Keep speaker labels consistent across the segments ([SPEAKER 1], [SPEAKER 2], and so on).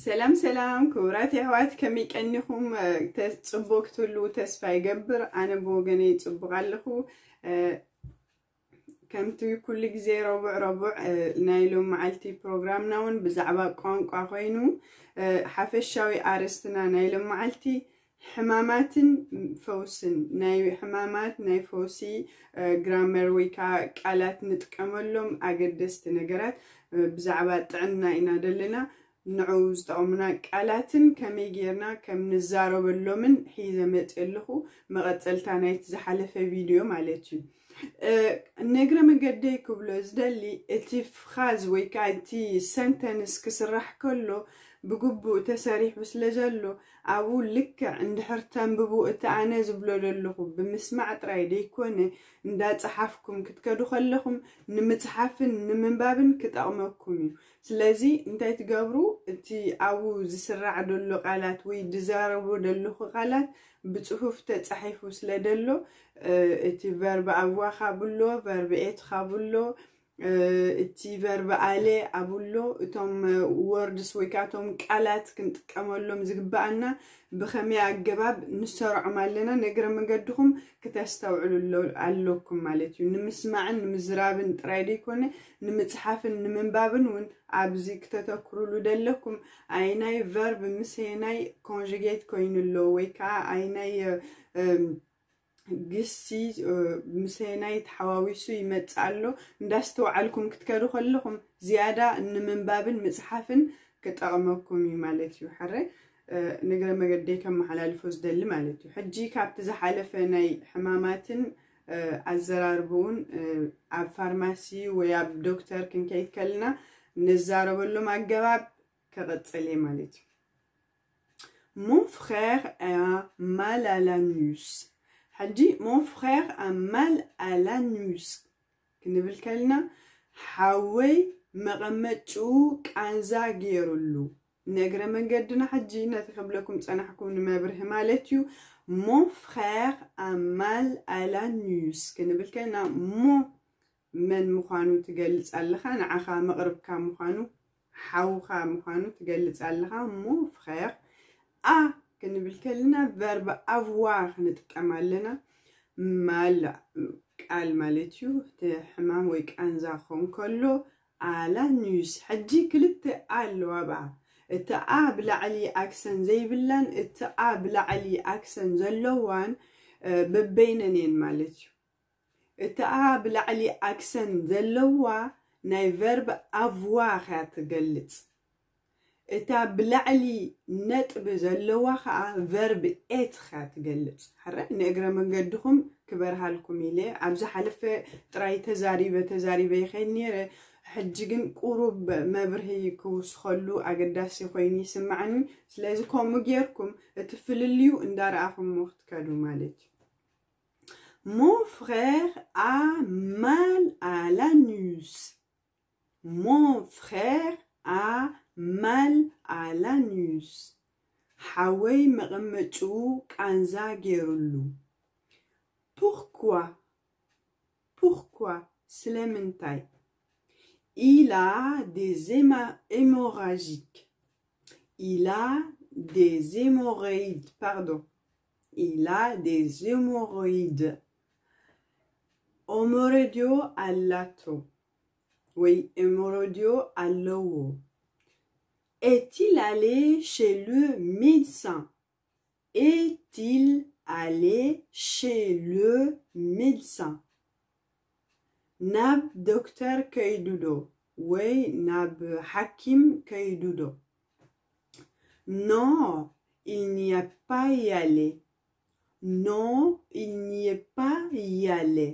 [SPEAKER 1] سلام سلام كورات يا هوات كمي كأنكم تصبوكتلو تسفى يقبر أنا بوغني تصبغ لكم كمتي كل جزء ربع نايلو معلتي برنامج نون بزعبا قانقا خوينو حفشاوي أرستنا نايلو معلتي حمامات فوسن ناي حمامات ناي فوسي جرامر ويكا قالات نتكملهم أقدست نجرات بزعبا طعنا إنا دلنا نعوز طعمنا قالاتن كمي غيرنا كم نزارو بلومن حيزه متلخو مقتلتا نايت زحلفه فيديو مالتي نغره مقدي كبلو زدلي اتي فخاز ويكايتي سنتنس كسرح كله بقبو تساريح بس لجلو أقول لك عند حرتان ببو أنا زبلو للخو بمسمع تراي ديكونه ندات صحافكم كتكدو خلخم نمتحافن نمنبابن كتأغمكم سلازي انتي تقابرو انتي أو زسرع دلو قالات وي دزاربو دلو قالات بتصحف تتصحيفو سلادلو انتي فيرب أبوا خابلو فيرب إيت خابلو اتي فيرب علي أبولو توم ووردس ويكاتهم قالات كنت كمالهم زقبعنا بخمي عقباب نسرع مالنا نقرا من قدهم كتستوعلوا علوكم مالتيو نمسمعن نمزرابن ترايديكونه نمتحافن نمنبابن ون عبزي كتتكرولو دلكم عيناي فيرب مسيناي كونجيجيت كوينلو ويكا عيناي قسي مسينايت حواويسو يمتعلو نداستو علكم كتكادو خلكم زيادة من بابن مصحفن كتأغمكم مالتيو حري نقرا مقدي كم حلال فوز دل مالتيو حجي كابت زحالف ناي حماماتن عزراربون عب فارماسي وياب دكتور كن كيتكلنا نزارو بلو مقباب كغتسلي مالتيو Mon frère a mal à l'anus. حجي mon frère a mal à l'anus. كنا بالكلنا حاوي مغمتشو كعنزا غيرلو نقرا من قدنا حجي نتخب لكم تنحكم ما بره مالتيو mon frère a mal à l'anus. كنا بالكلنا مو من مخانو تقلص علخا نعخا مقرب كا مخانو حاوخا مخانو تقلص علخا mon frère a كنا بالكلنا verb avoir نتكملنا مال قال مالتيو تحمام ويك انزاخون كله على نيوس حجي كلت قال وابع التعاب لعلي اكسن زي بلان التعاب لعلي اكسن زلوان ببيننين مالتيو التعاب لعلي اكسن زلوا ناي verb avoir هتقلت إتا بلعلي نتب زلوا خا verb être هتقلت حرق نقرا من قدكم كبرها لكم إلي عبز حلفة تراي تزاريبة يخيني حجيقن قروب مبرهي كوس خلو أقداسي خويني سمعني سلازي كومو جيركم تفلليو اندار عفم وقت كادو مالتي Mon frère a mal à l'anus. Mon frère a mal à l'anus. حاوي مغمتشو كعنزا جيرلو. Pourquoi? Pourquoi? Slementai. Il a des hémorragiques. Il a des hémorroïdes. Pardon. Il a des hémorroïdes. Hémorroïdio allato. Oui, hémorroïdio allo. Est-il allé chez le médecin? Est-il allé chez le médecin? Nab docteur Kaidudo. Oui, nab hakim Kaidudo. Non, il n'y a pas y aller. Non, il n'y est pas y aller.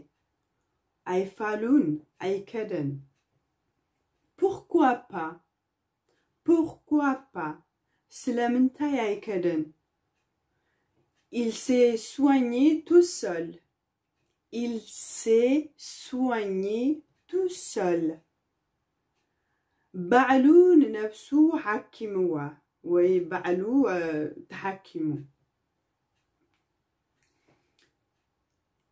[SPEAKER 1] Aïfaloun, aïkaden. Pourquoi pas? Pourquoi pas? Slamenta aïkaden. Il s'est soigné tout seul. Il s'est soigné tout seul. بعلو نفسو حكموا وبعلو تحكموا.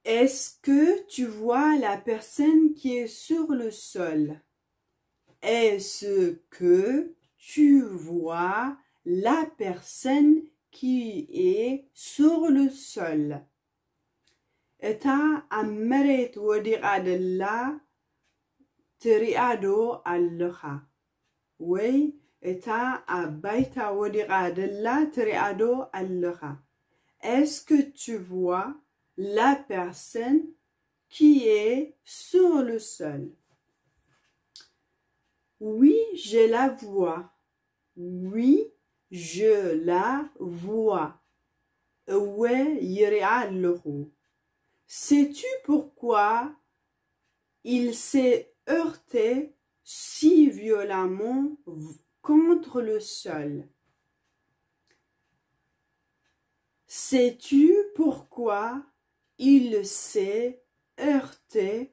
[SPEAKER 1] Est-ce que tu vois la personne qui est sur le sol? Est-ce que tu vois la personne qui est sur le sol. Eta ammeret wodiqa della triado alloha. Oui, eta abaita wodiqa della triado alloha. Est-ce que tu vois la personne qui est sur le sol? Oui, je la vois. Oui, je la vois. Ouais, yiri'a allohu. Sais-tu pourquoi il s'est heurté si violemment contre le sol? Sais-tu pourquoi il s'est heurté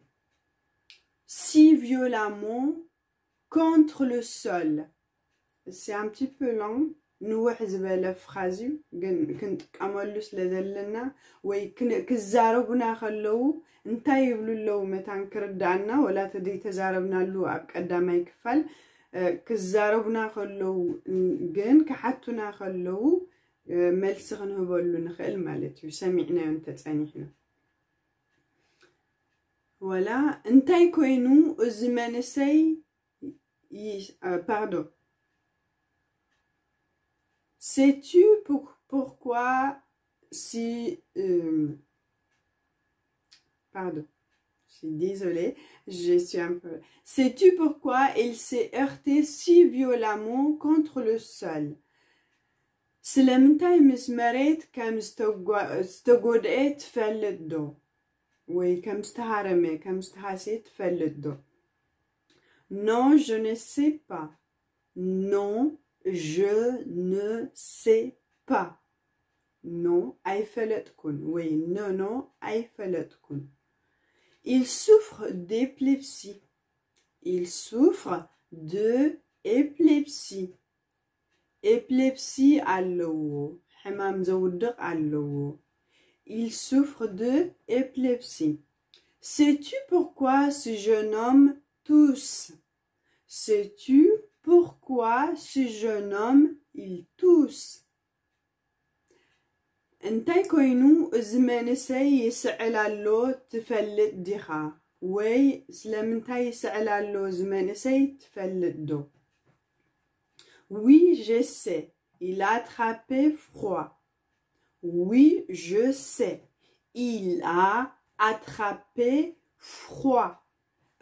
[SPEAKER 1] si violemment contre le sol? C'est un petit peu long. نوح زبالة فرازي كنت أملس لذلنا وكزاربنا خلو انتا يبلو اللو متان كردعنا ولا تدي تزاربنا اللو قدامي يكفل كزاربنا خلو جن كحتنا خلو ملسغن هبولو نخيل مالتي سمعنا انت تانيحنا ولا انتا يكوينو ازمانسي pardon. Sais-tu pourquoi si... pardon, je suis désolée, je suis un peu... Sais-tu pourquoi il s'est heurté si violemment contre le sol? سلمتاي مسمريت كم استقودت تفلت دو وي كم استهارمي كم استحاسيت تفلت دو. Non, je ne sais pas. Non, je ne sais pas. Non, ayfeletkun. Oui, non, ayfeletkun. Il souffre d'épilepsie. Il souffre d'épilepsie. Épilepsie allo. Hamam zawdq allo. Il souffre d'épilepsie. Sais-tu pourquoi ce jeune homme tousse? Sais-tu pourquoi ce jeune homme il tousse? انتي كوينو زمانسي يسعلالو تفلت ديخا وي سلامنتي يسعلالو زمانسي تفلت دو. Oui, je sais. Il a attrapé froid. Oui, je sais. Il a attrapé froid.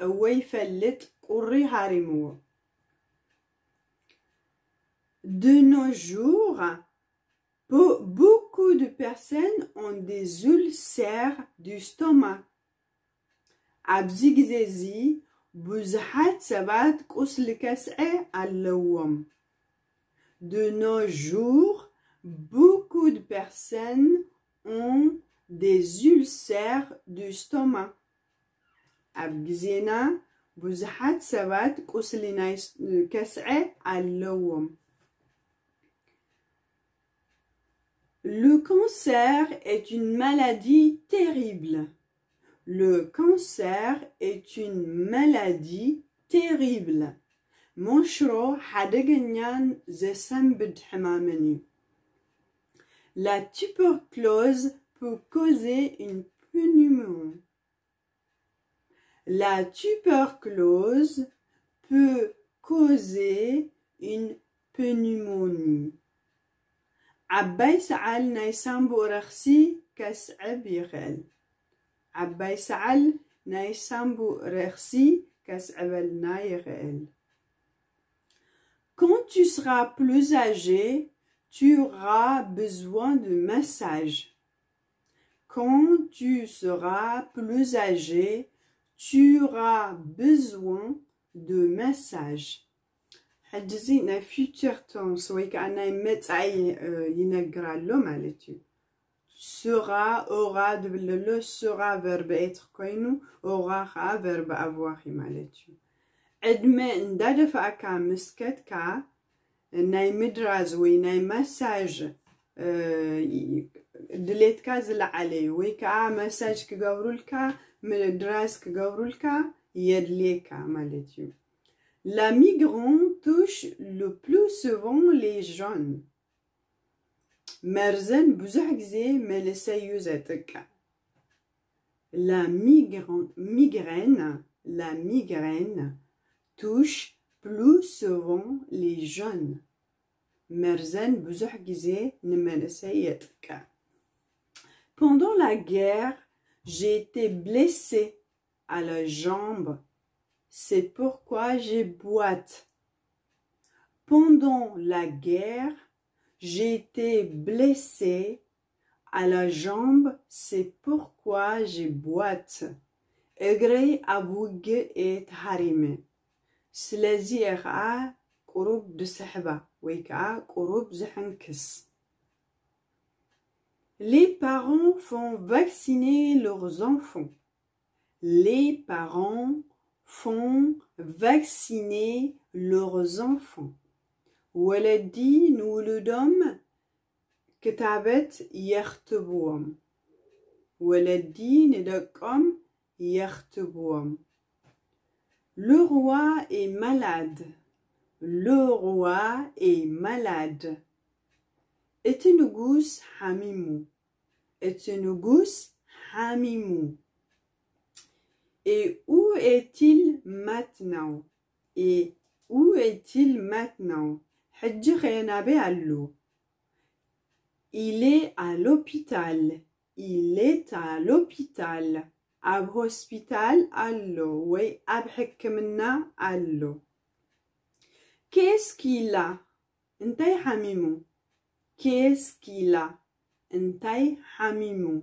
[SPEAKER 1] Oui, فلت قري هارمو. De nos jours, beaucoup de personnes ont des ulcères du stomac. Abzigzezi, buzhat sabat kusl kas'e allawam. De nos jours, beaucoup de personnes ont des ulcères du stomac. Abgzina, buzhat sabat kusl kas'e allawam. Le cancer est une maladie terrible. Le cancer est une maladie terrible. Monshro hadegenyan zesambed hamameni. La tuberculose peut causer une pneumonie. La tuberculose peut causer une pneumonie. عباي سعال نايسامبو رخسي كسعب يخل. عباي سعال نايسامبو رخسي كسعب يخل. Quand tu seras plus âgé, tu auras besoin de massage. Quand tu seras plus âgé, tu auras besoin de massage. حجزي نا future tense ويكأنها متعي ينقرالو مالتي sera aura دبللو sera verbe être كوينو aura خا verbe avoir مالتي عدما ندادف أكا مسكت كا ناي مدراز وي ناي مساج دليت كا زل علي ويكا مساج كقورولكا مدراز كقورولكا يدليكا مالتي. La migrante touche le plus souvent les jeunes. مرزن بزح ጊዜ መልሰዩ ዘጥቃ La migraine touche plus souvent les jeunes. مرزن بزح ጊዜ ንመልሰይ يጥቃ Pendant la guerre, j'ai été blessée à la jambe. C'est pourquoi j'ai boite. Pendant la guerre, j'ai été blessée à la jambe. C'est pourquoi j'ai boite. Egrei abouge et harime. Slezi eqa qurub de sahba. Weka qurub zahankis. Les parents font vacciner leurs enfants. Les parents font vacciner leurs enfants. ولدي نولدهم كتابة يختبوهم. ولدي ندقهم يختبوهم. Le roi est malade. Le roi est malade. اتنقوس حميمو. اتنقوس حميمو. Et où est-il maintenant? Et où est-il maintenant? حج خينابي allô. Il est à l'hôpital. Il est à l'hôpital. Ab hospital allô. Oui, ab حكمنا allô. Qu'est-ce qu'il a? انتي حميمو. Qu'est-ce qu'il a? انتي حميمو.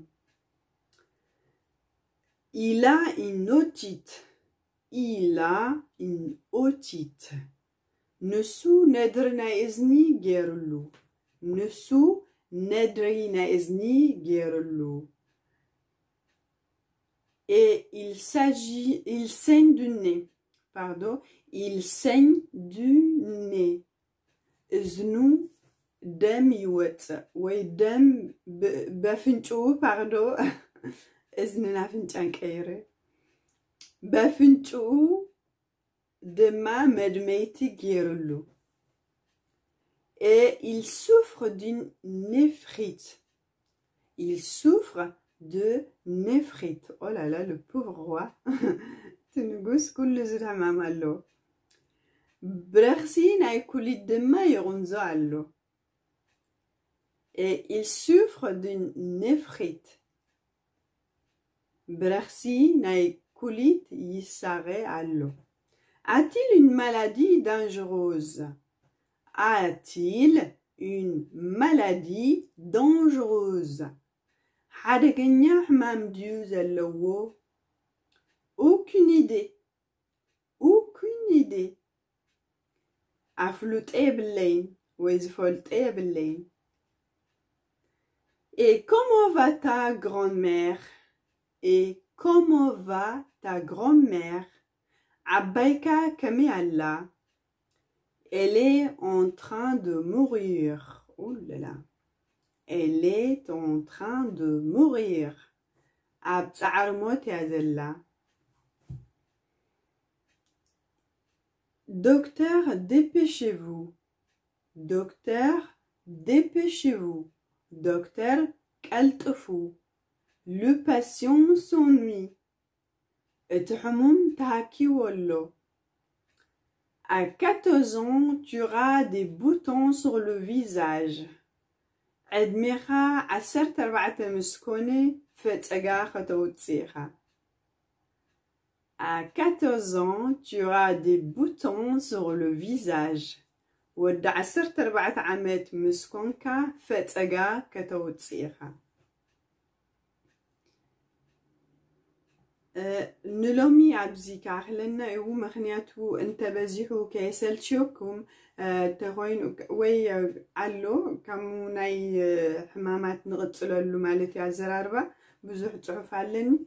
[SPEAKER 1] Il a une otite. Il a une otite. نسو ندرنا إذني جيرلو. نسو ندرنا إذني جيرلو. Et il saigne du nez. Pardon. Il saigne du nez. إذنو دم يوتس. وي دم بفنشو. Pardon. إذننا فنشان كيري. بفنشو دما مدميتي جيرلو. Et il souffre d'une néphrite. Il souffre de néphrite. Oh là là, le pauvre roi. تنقص كل زرع مامالو. برخسي نايكولي دما يغنزو علو. Et il souffre d'une néphrite. برخسي نايكولي يساري علو. A-t-il une maladie dangereuse? A-t-il une maladie dangereuse? حدقنيا حمام ديو زلوو. Aucune idée. Aucune idée. أفلوت بالليل ويزفلت بالليل. Et comment va ta grand-mère? Et comment va ta grand-mère? Abbaïka Kamialla. Elle est en train de mourir. Oh là là. Elle est en train de mourir. Abtsarmot yazella. Docteur, dépêchez-vous. Docteur, dépêchez-vous. Docteur, kaltefou. Le patient s'ennuie. À 14 ans, tu auras des boutons sur le visage. عدميخا عسرت 4 مسكوني فتقا خطوتيخا. À 14 ans, tu auras des boutons sur le visage. ود عسرت 4 عامات مسكونكا فتقا كتوتيخا. نلومي عبزي كاخلنا ايو مخنياتو انت بزيحو كيسلتشوكم تهوين وي علو كمو ناي حمامات نغطللو مالتي عزراربا بزوح صحف علني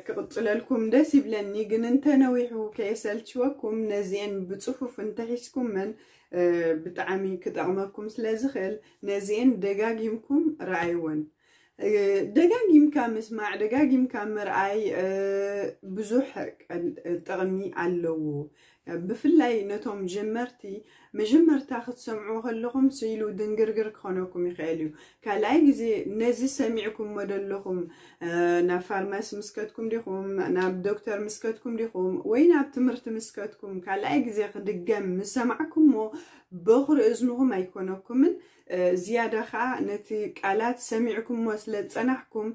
[SPEAKER 1] كغطللكم داس يبلني جن انت نويحو كيسلتشوكم نزين بصفوف انتحيسكم من بتعامي كتعمكم سلازخل نزين دقاقيمكم رعيون دقاقيم مسمع دقاقيم مرأي بزوح تغمي علو بفلاي نتوم جمرتي مجمرتا ختصمعو خلقم سيلو دنقرقر كونوكم يخيليو كالاي جزي نزي سمعكم مدلكم نا فارماس مسكتكم ديخم نا دكتور مسكتكم ديخم وين بتمرت مسكتكم كالاي جزي قدقم مسمعكم مو بخر إذنهم يكونوكم زيادة خا نتي كالات سمعكم وصلت صنحكم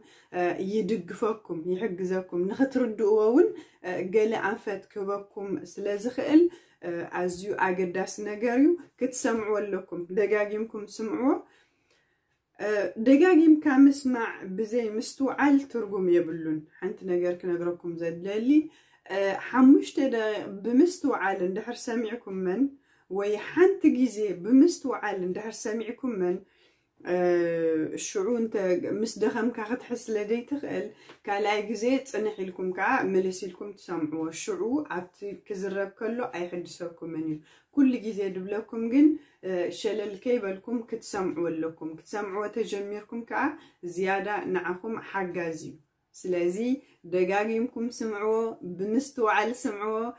[SPEAKER 1] يدقفكم يحجزكم نختردوون قال عفت كبكم سلازخل عزيو أقداس نجاريو كتسمعوا لكم دقاقيمكم سمعوا دقاقيم كامسمع بزي مستوعال ترجم يبلون حنت نجارك نجركم زاد للي حمشت بمستوعال اندحر سمعكم من ويحنت جيزي بمستوعال اندحر سمعكم من الشعون مصدخم كا تحس لدي تخيل كالاي جزي تصنحي لكم كا ملسي لكم تسمعوا الشعو عبتي كزرب كله اي حد سوكم مني كل جزي دبلكم جن شلل كيبلكم كتسمعوا لكم كتسمعوا تجميركم كا زيادة نعكم حجازيو سلازي دقاقيمكم سمعوا بمستوعل سمعوا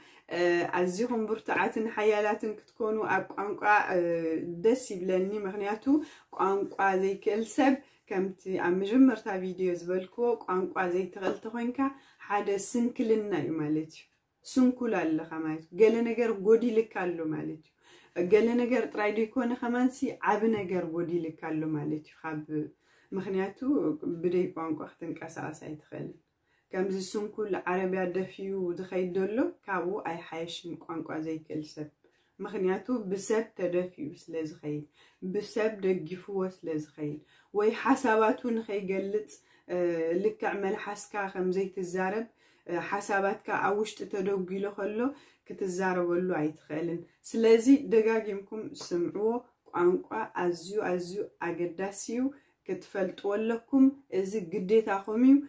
[SPEAKER 1] عزيهم برتعات حيالات كتكونوا أبقى دسي بلاني مغنياتو قانقوا زي كالسب كمتي عم جمرتا فيديو زبالكو قانقوا زي تغلتخوينكا حدا سنكلنا مالتي سنكل الله خمايت قال نجر قودي لكالو مالتي قال نجر ترايدو يكون خمانسي عب نجر قودي لكالو مالتي خاب مغنياتو بدي قانقوا اختنكاسا يتخيل كم زي كل عربي دفيو دخيل دولو كابو أي حيشن قانقوا زي كالسب مغنياتو بسب تدفيو سلازخيل بسب دقفو سلازخيل وي حساباتو نخي قلت لك عمل حسكا خمزي تزارب حساباتك عوشت تدوقي له خلو كتزارب ولو عيتخيلن سلازي دقاقيمكم سمعوا قانقوا أزيو أقداسيو كتفلتوا لكم إذا قديتا خميو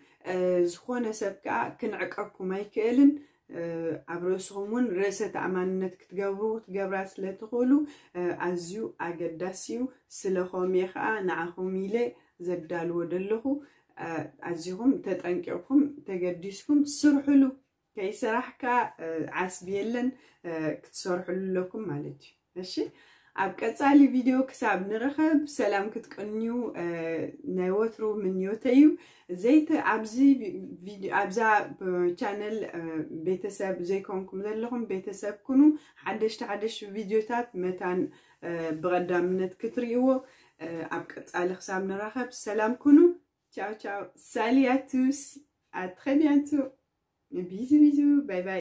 [SPEAKER 1] زخونة سبكا كنعقاكم هيكالن عبرسهمون رأسة عمانات كتقابرو تقابرات لتقولو عزيو أقداسيو سلخوميخا نعخوميلي زدالو دلخو عزيهم تتنكعكم تقديسكم سرحلو كي سرحكا عسبيلن كتسرحلو لكم مالتي ماشي عبكتالي فيديو كساب نرخب سلام كتقنيو ناوترو من يوتيو زيت عبزي فيديو عبزا بشانل بيتساب زيكونكم ذلهم بيتساب كونو حدش فيديوتات متان بغدامنت كتريو عبكتالي خساب نرخب سلام كونو ciao ciao salut à tous à très bientôt bisous bye bye